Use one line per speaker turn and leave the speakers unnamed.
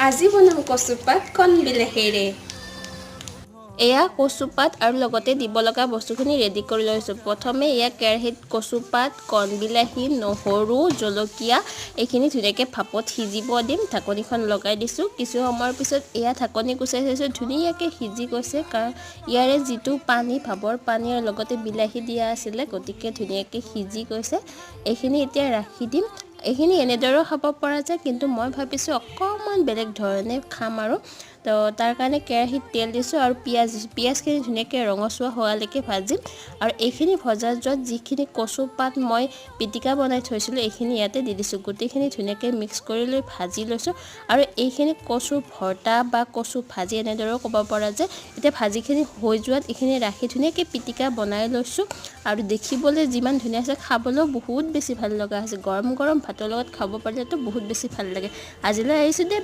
আজি বনাম কচুপাত কণ বিলাহীৰে। এয়া কচুপাত আৰু লগতে দিব লগা বস্তুখিনি ৰেডি কৰি লৈছোঁ। প্ৰথমে এয়া কেৰাহীত কচুপাত, কণ বিলাহী, নহৰু, জলকীয়া এইখিনি ধুনীয়াকৈ ভাপত সিজিব দিম। ঢাকনিখন লগাই দিছোঁ। কিছু সময়ৰ পিছত এয়া ঢাকনি গুচাই চাইছোঁ, ধুনীয়াকৈ সিজি গৈছে। কাৰণ ইয়াৰে যিটো পানী, ভাপৰ পানী আৰু লগতে বিলাহী দিয়া আছিলে, গতিকে ধুনীয়াকৈ সিজি গৈছে। এইখিনি এতিয়া ৰাখি দিম। এইখিনি এনেদৰেও খাব পৰা যায়, কিন্তু মই ভাবিছোঁ অকণমান বেলেগ ধৰণে খাম আৰু। তো তাৰ কাৰণে কেৰাহীত তেল দিছোঁ আৰু পিঁয়াজখিনি ধুনীয়াকৈ ৰঙচুৱা হোৱালৈকে ভাজিম। আৰু এইখিনি ভজা যোৱাত যিখিনি কচুপাত মই পিটিকা বনাই থৈছিলোঁ, এইখিনি ইয়াতে দি দিছোঁ। গোটেইখিনি ধুনীয়াকৈ মিক্স কৰি লৈ ভাজি লৈছোঁ। আৰু এইখিনি কচু ভৰ্তা বা কচু ভাজি এনেদৰেও ক'ব পৰা যায়। এতিয়া ভাজিখিনি হৈ যোৱাত এইখিনি ৰাখি ধুনীয়াকৈ পিটিকা বনাই লৈছোঁ। আৰু দেখিবলৈ যিমান ধুনীয়া হৈছে, খাবলৈও বহুত বেছি ভাল লগা হৈছে। গৰম গৰম ভাতৰ লগত খাব পাৰিলেতো বহুত বেছি ভাল লাগে। আজিলৈ আহিছোঁ দে।